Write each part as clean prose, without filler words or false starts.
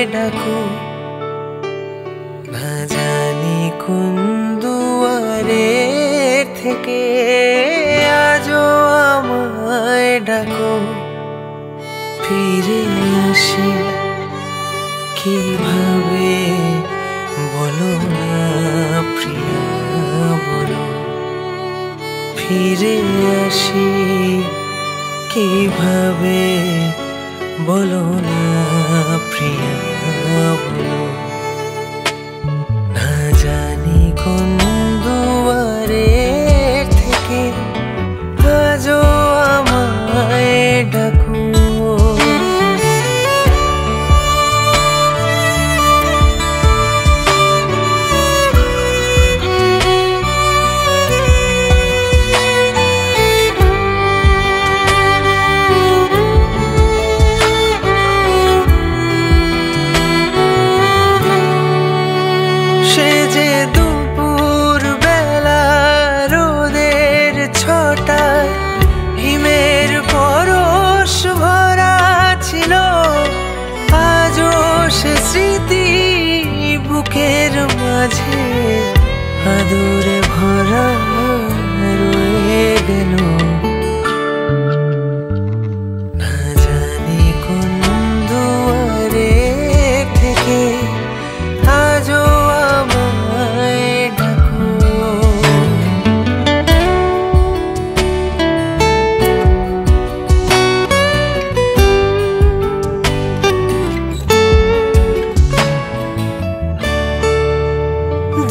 ডাকো না জানি কোন দুয়ারে থেকে আজও আমায় ডাকো ফিরে আসি কিভাবে বলো না প্রিয়া বলো ফিরে আসি কিভাবে বলো না প্রিয়া বলো না জানি কোন দুয়ারে থেকে আজও আমায় ডাকো স্মৃতি বুকের মাঝে আদরে ভরা রয়ে গেল না জানি কোন দুয়ারে থেকে আজও আমায় ডাকো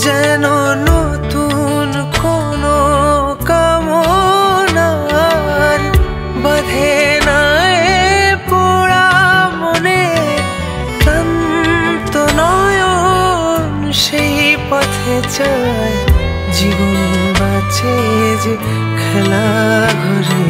যেন নতুন কোনো কামনার বাঁধে নাই পোড়া মনে ক্লান্ত নয়ন সেই পথে যায় জীবন বাঁচে যে খেলা ঘরে